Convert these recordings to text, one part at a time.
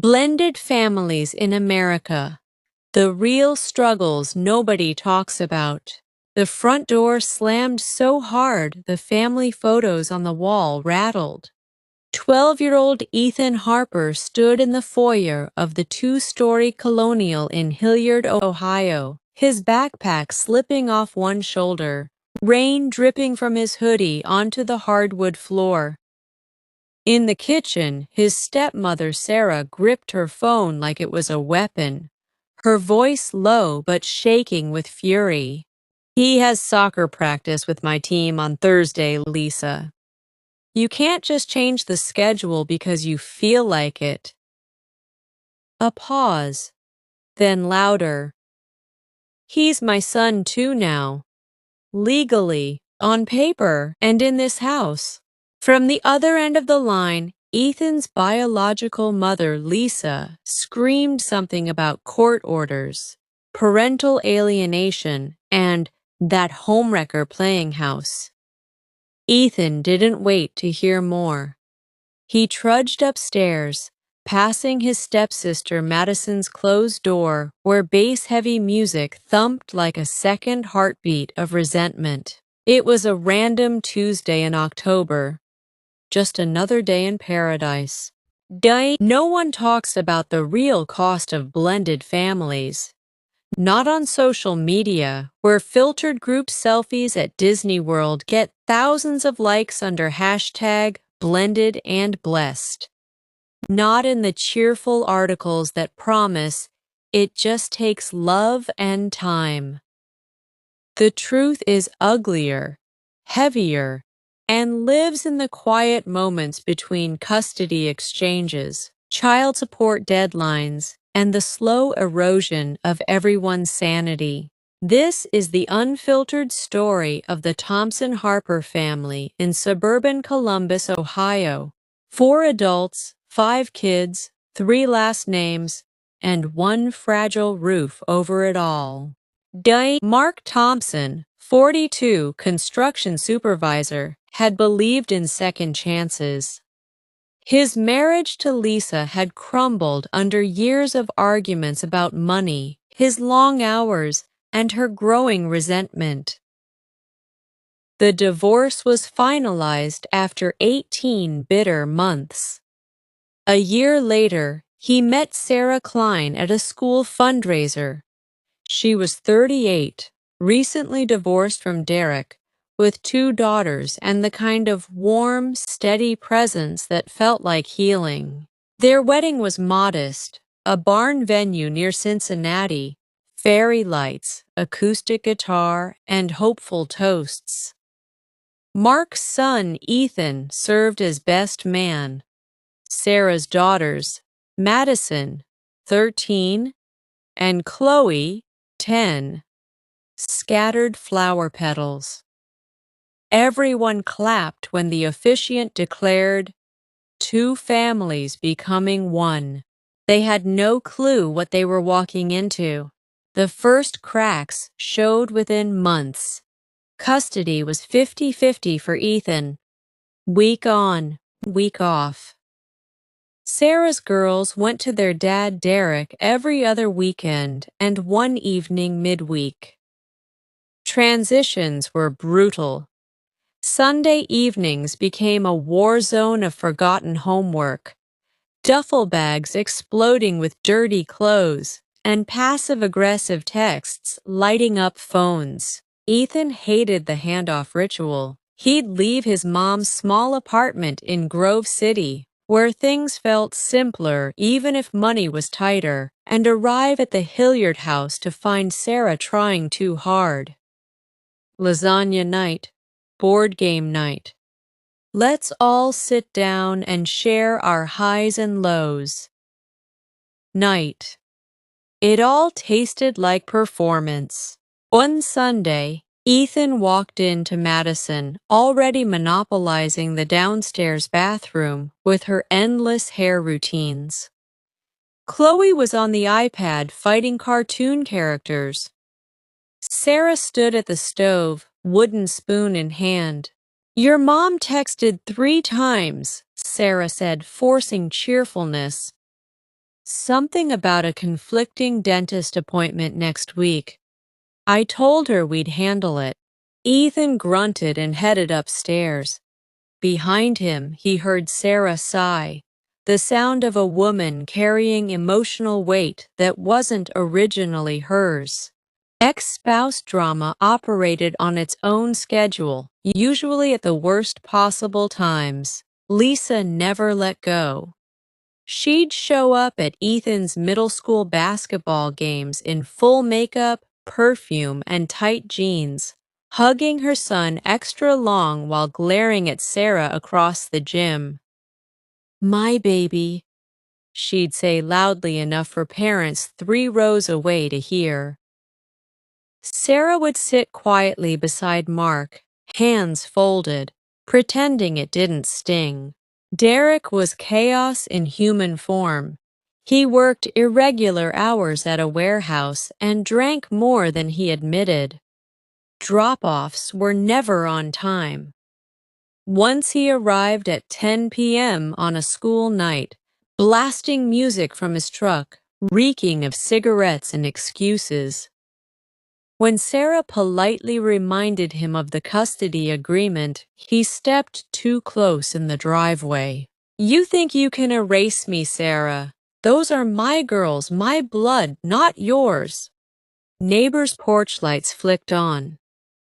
Blended families in America. The real struggles nobody talks about. The front door slammed so hard the family photos on the wall rattled. 12-year-old Ethan Harper stood in the foyer of the two-story Colonial in Hilliard, Ohio, his backpack slipping off one shoulder, rain dripping from his hoodie onto the hardwood floor. In the kitchen, his stepmother Sarah gripped her phone like it was a weapon, her voice low but shaking with fury. "He has soccer practice with my team on Thursday, Lisa. You can't just change the schedule because you feel like it." A pause, then louder. "He's my son too now. Legally, on paper, and in this house." From the other end of the line, Ethan's biological mother, Lisa, screamed something about court orders, parental alienation, and that homewrecker playing house. Ethan didn't wait to hear more. He trudged upstairs, passing his stepsister Madison's closed door where bass-heavy music thumped like a second heartbeat of resentment. It was a random Tuesday in October. Just another day in paradise. No one talks about the real cost of blended families. Not on social media, where filtered group selfies at Disney World get thousands of likes under hashtag blended and blessed. Not in the cheerful articles that promise it just takes love and time. The truth is uglier, heavier, and lives in the quiet moments between custody exchanges, child support deadlines, and the slow erosion of everyone's sanity. This is the unfiltered story of the Thompson-Harper family in suburban Columbus, Ohio. 4 adults, 5 kids, 3 last names, and one fragile roof over it all. Mark Thompson, 42, construction supervisor, had believed in second chances. His marriage to Lisa had crumbled under years of arguments about money, his long hours, and her growing resentment. The divorce was finalized after 18 bitter months. A year later, he met Sarah Klein at a school fundraiser. She was 38, recently divorced from Derek, with 2 daughters and the kind of warm, steady presence that felt like healing. Their wedding was modest, a barn venue near Cincinnati, fairy lights, acoustic guitar, and hopeful toasts. Mark's son, Ethan, served as best man. Sarah's daughters, Madison, 13, and Chloe, 10, scattered flower petals. Everyone clapped when the officiant declared, "2 families becoming one." They had no clue what they were walking into. The first cracks showed within months. Custody was 50-50 for Ethan. Week on, week off. Sarah's girls went to their dad Derek every other weekend and one evening midweek. Transitions were brutal. Sunday evenings became a war zone of forgotten homework, duffel bags exploding with dirty clothes, and passive-aggressive texts lighting up phones. Ethan hated the handoff ritual. He'd leave his mom's small apartment in Grove City, where things felt simpler even if money was tighter, and arrive at the Hilliard house to find Sarah trying too hard. Lasagna night. Board game night. Let's all sit down and share our highs and lows. Night. It all tasted like performance. One Sunday, Ethan walked into Madison, already monopolizing the downstairs bathroom with her endless hair routines. Chloe was on the iPad fighting cartoon characters. Sarah stood at the stove, wooden spoon in hand. "Your mom texted 3 times, Sarah said, forcing cheerfulness. Something about a conflicting dentist appointment next week. I told her we'd handle it. Ethan grunted and headed upstairs. Behind him, he heard Sarah sigh, the sound of a woman carrying emotional weight that wasn't originally hers. Ex-spouse drama operated on its own schedule, usually at the worst possible times. Lisa never let go. She'd show up at Ethan's middle school basketball games in full makeup, perfume, and tight jeans, hugging her son extra long while glaring at Sarah across the gym. "My baby," she'd say loudly enough for parents 3 rows away to hear. Sarah would sit quietly beside Mark, hands folded, pretending it didn't sting. Derek was chaos in human form. He worked irregular hours at a warehouse and drank more than he admitted. Drop-offs were never on time. Once he arrived at 10 p.m. on a school night, blasting music from his truck, reeking of cigarettes and excuses. When Sarah politely reminded him of the custody agreement, he stepped too close in the driveway. "You think you can erase me, Sarah? Those are my girls, my blood, not yours." Neighbors' porch lights flicked on.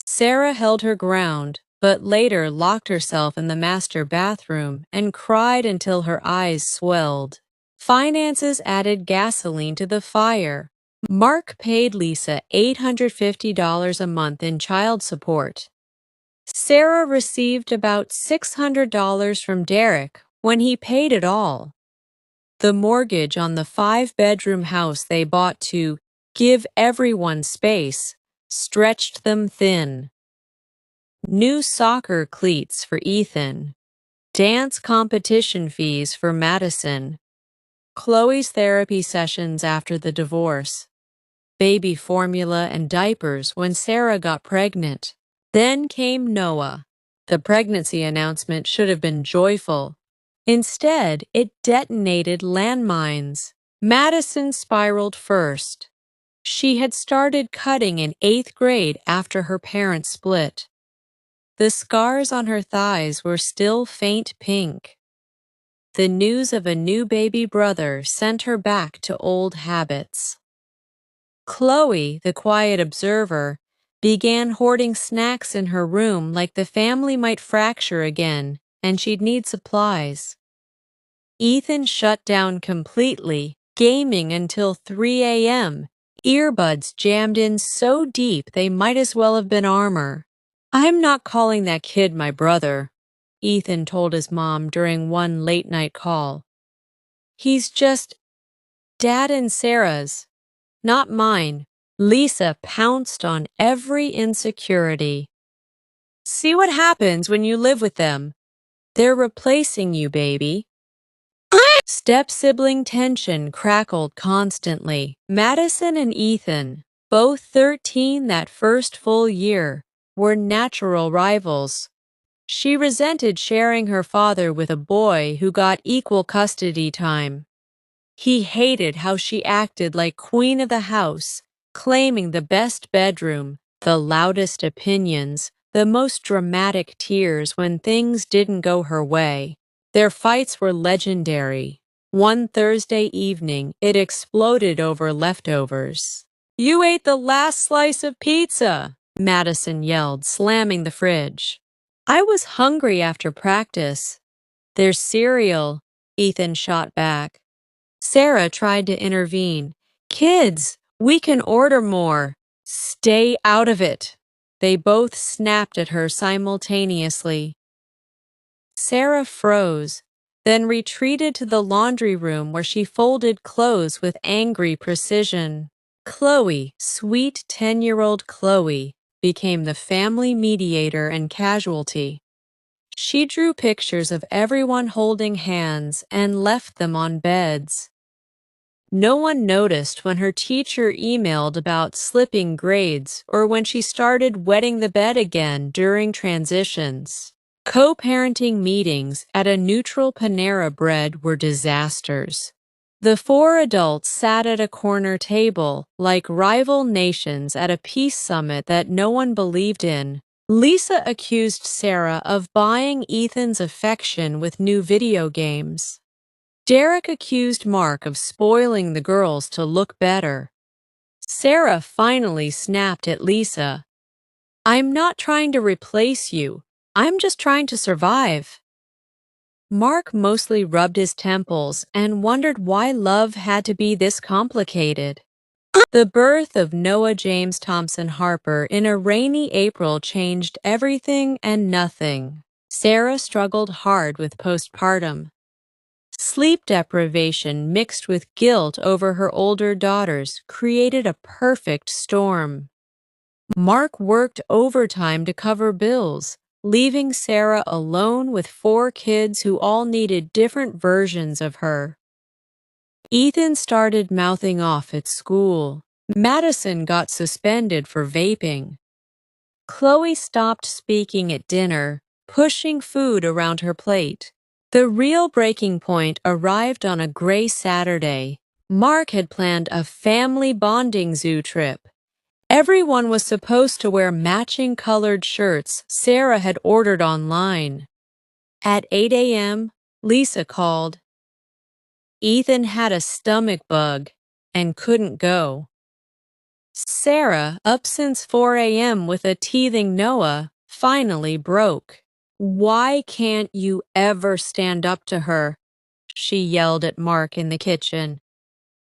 Sarah held her ground, but later locked herself in the master bathroom and cried until her eyes swelled. Finances added gasoline to the fire. Mark paid Lisa $850 a month in child support. Sarah received about $600 from Derek when he paid it all. The mortgage on the 5-bedroom house they bought to give everyone space stretched them thin. New soccer cleats for Ethan. Dance competition fees for Madison. Chloe's therapy sessions after the divorce. Baby formula and diapers when Sarah got pregnant. Then came Noah. The pregnancy announcement should have been joyful. Instead, it detonated landmines. Madison spiraled first. She had started cutting in 8th grade after her parents split. The scars on her thighs were still faint pink. The news of a new baby brother sent her back to old habits. Chloe, the quiet observer, began hoarding snacks in her room like the family might fracture again and she'd need supplies. Ethan shut down completely, gaming until 3 a.m., earbuds jammed in so deep they might as well have been armor. "I'm not calling that kid my brother," Ethan told his mom during one late-night call. "He's just Dad and Sarah's, not mine." Lisa pounced on every insecurity. "See what happens when you live with them. They're replacing you, baby." Step-sibling tension crackled constantly. Madison and Ethan, both 13 that first full year, were natural rivals. She resented sharing her father with a boy who got equal custody time. He hated how she acted like queen of the house, claiming the best bedroom, the loudest opinions, the most dramatic tears when things didn't go her way. Their fights were legendary. One Thursday evening, it exploded over leftovers. "You ate the last slice of pizza," Madison yelled, slamming the fridge. "I was hungry after practice." "There's cereal," Ethan shot back. Sarah tried to intervene. "Kids, we can order more." "Stay out of it." They both snapped at her simultaneously. Sarah froze, then retreated to the laundry room where she folded clothes with angry precision. Chloe, sweet 10-year-old Chloe, became the family mediator and casualty. She drew pictures of everyone holding hands and left them on beds. No one noticed when her teacher emailed about slipping grades or when she started wetting the bed again during transitions. Co-parenting meetings at a neutral Panera Bread were disasters. The four adults sat at a corner table, like rival nations at a peace summit that no one believed in. Lisa accused Sarah of buying Ethan's affection with new video games. Derek accused Mark of spoiling the girls to look better. Sarah finally snapped at Lisa. "I'm not trying to replace you. I'm just trying to survive." Mark mostly rubbed his temples and wondered why love had to be this complicated. The birth of Noah James Thompson Harper in a rainy April changed everything and nothing. Sarah struggled hard with postpartum. Sleep deprivation mixed with guilt over her older daughters created a perfect storm. Mark worked overtime to cover bills, leaving Sarah alone with four kids who all needed different versions of her. Ethan started mouthing off at school. Madison got suspended for vaping. Chloe stopped speaking at dinner, pushing food around her plate. The real breaking point arrived on a gray Saturday. Mark had planned a family bonding zoo trip. Everyone was supposed to wear matching colored shirts Sarah had ordered online. At 8 a.m., Lisa called. Ethan had a stomach bug and couldn't go. Sarah, up since 4 a.m. with a teething Noah, finally broke. "Why can't you ever stand up to her?" she yelled at Mark in the kitchen.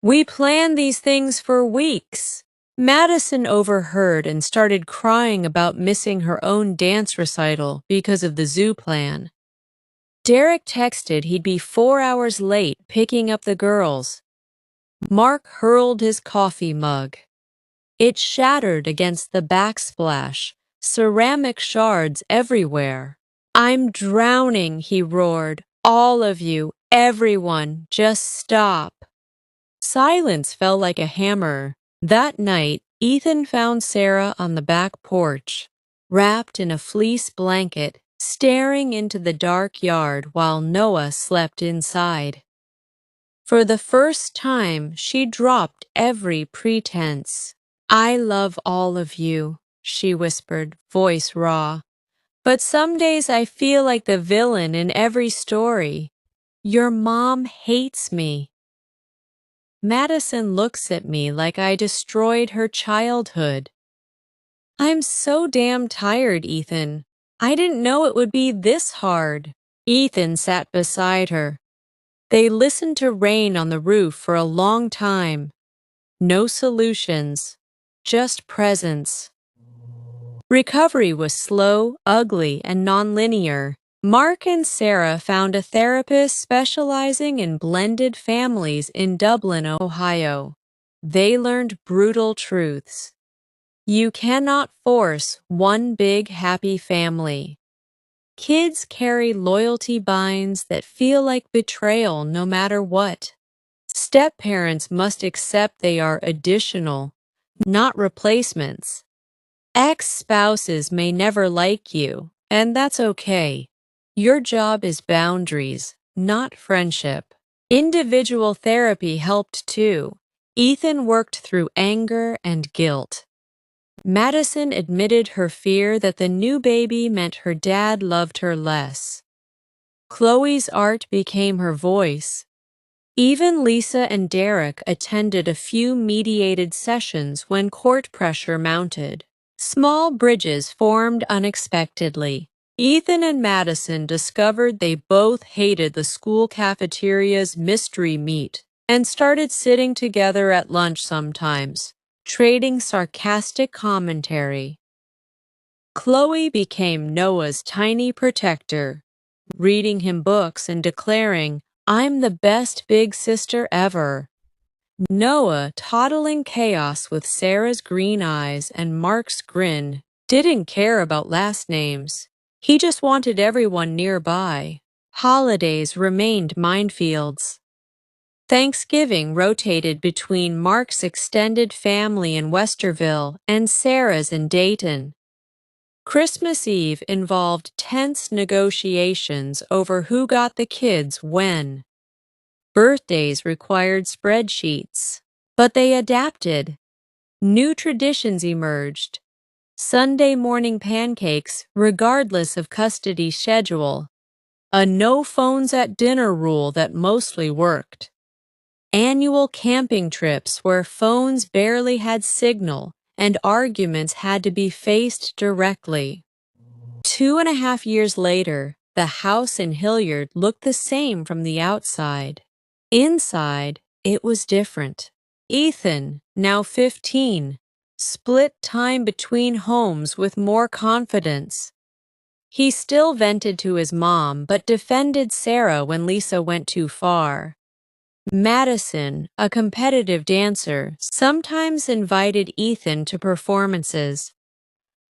"We planned these things for weeks." Madison overheard and started crying about missing her own dance recital because of the zoo plan. Derek texted he'd be 4 hours late picking up the girls. Mark hurled his coffee mug. It shattered against the backsplash, ceramic shards everywhere. "I'm drowning," he roared. "All of you, everyone, just stop." Silence fell like a hammer. That night, Ethan found Sarah on the back porch, wrapped in a fleece blanket, staring into the dark yard while Noah slept inside. For the first time, she dropped every pretense. "I love all of you," she whispered, voice raw. "But some days I feel like the villain in every story. Your mom hates me." Madison looks at me like I destroyed her childhood. "I'm so damn tired, Ethan. I didn't know it would be this hard." Ethan sat beside her. They listened to rain on the roof for a long time. No solutions, just presence. Recovery was slow, ugly, and nonlinear. Mark and Sarah found a therapist specializing in blended families in Dublin, Ohio. They learned brutal truths. You cannot force one big happy family. Kids carry loyalty binds that feel like betrayal no matter what. Step-parents must accept they are additional, not replacements. Ex-spouses may never like you, and that's okay. Your job is boundaries, not friendship. Individual therapy helped too. Ethan worked through anger and guilt. Madison admitted her fear that the new baby meant her dad loved her less. Chloe's art became her voice. Even Lisa and Derek attended a few mediated sessions when court pressure mounted. Small bridges formed unexpectedly. Ethan and Madison discovered they both hated the school cafeteria's mystery meat and started sitting together at lunch sometimes, trading sarcastic commentary. Chloe became Noah's tiny protector, reading him books and declaring, "I'm the best big sister ever." Noah, toddling chaos with Sarah's green eyes and Mark's grin, didn't care about last names. He just wanted everyone nearby. Holidays remained minefields. Thanksgiving rotated between Mark's extended family in Westerville and Sarah's in Dayton. Christmas Eve involved tense negotiations over who got the kids when. Birthdays required spreadsheets, but they adapted. New traditions emerged. Sunday morning pancakes, regardless of custody schedule. A no phones at dinner rule that mostly worked. Annual camping trips where phones barely had signal and arguments had to be faced directly. 2.5 years later, the house in Hilliard looked the same from the outside. Inside, it was different. Ethan, now 15, split time between homes with more confidence. He still vented to his mom but defended Sarah when Lisa went too far. Madison, a competitive dancer, sometimes invited Ethan to performances.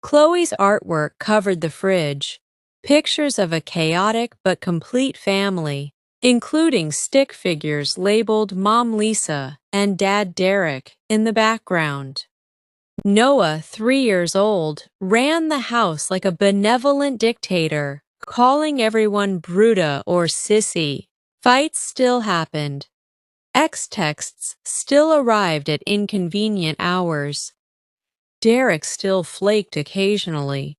Chloe's artwork covered the fridge, pictures of a chaotic but complete family, including stick figures labeled Mom Lisa and Dad Derek in the background. Noah, 3 years old, ran the house like a benevolent dictator, calling everyone Bruta or Sissy. Fights still happened. Ex-texts still arrived at inconvenient hours. Derek still flaked occasionally.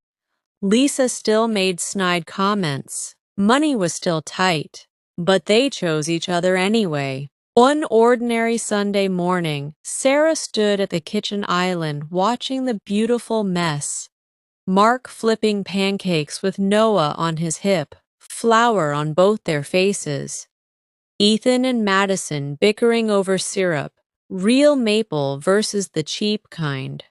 Lisa still made snide comments. Money was still tight, but they chose each other anyway. One ordinary Sunday morning, Sarah stood at the kitchen island watching the beautiful mess. Mark flipping pancakes with Noah on his hip, flour on both their faces. Ethan and Madison bickering over syrup, real maple versus the cheap kind.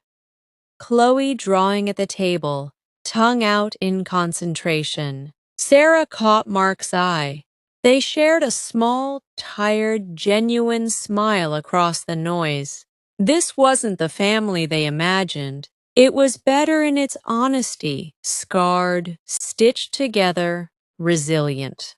Chloe drawing at the table, tongue out in concentration. Sarah caught Mark's eye. They shared a small, tired, genuine smile across the noise. This wasn't the family they imagined. It was better in its honesty, scarred, stitched together, resilient.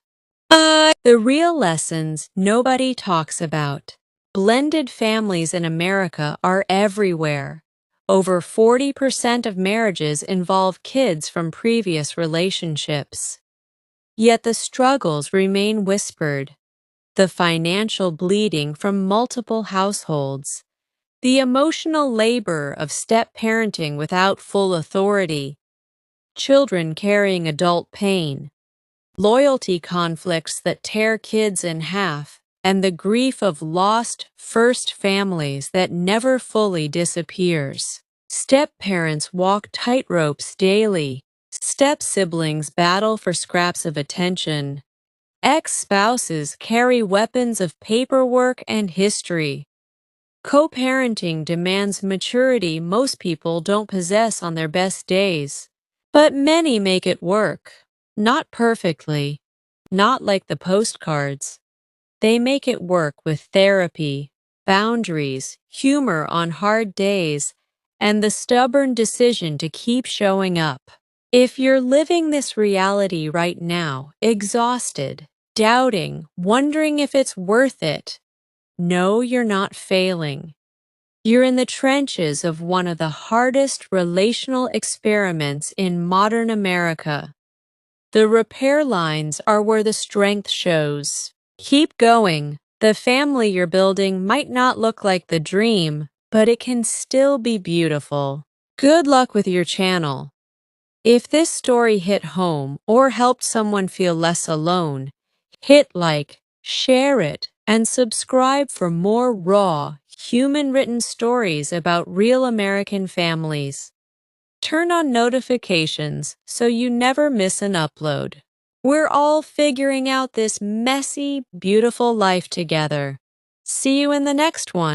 The real lessons nobody talks about. Blended families in America are everywhere. Over 40% of marriages involve kids from previous relationships. Yet the struggles remain whispered. The financial bleeding from multiple households. The emotional labor of step-parenting without full authority. Children carrying adult pain. Loyalty conflicts that tear kids in half, and the grief of lost first families that never fully disappears. Step-parents walk tightropes daily. Step-siblings battle for scraps of attention. Ex-spouses carry weapons of paperwork and history. Co-parenting demands maturity most people don't possess on their best days. But many make it work. Not perfectly, not like the postcards. They make it work with therapy, boundaries, humor on hard days, and the stubborn decision to keep showing up. If you're living this reality right now, exhausted, doubting, wondering if it's worth it, no, you're not failing. You're in the trenches of one of the hardest relational experiments in modern America. The repair lines are where the strength shows. Keep going. The family you're building might not look like the dream, but it can still be beautiful. Good luck with your channel. If this story hit home or helped someone feel less alone, hit like, share it, and subscribe for more raw, human-written stories about real American families. Turn on notifications so you never miss an upload. We're all figuring out this messy, beautiful life together. See you in the next one.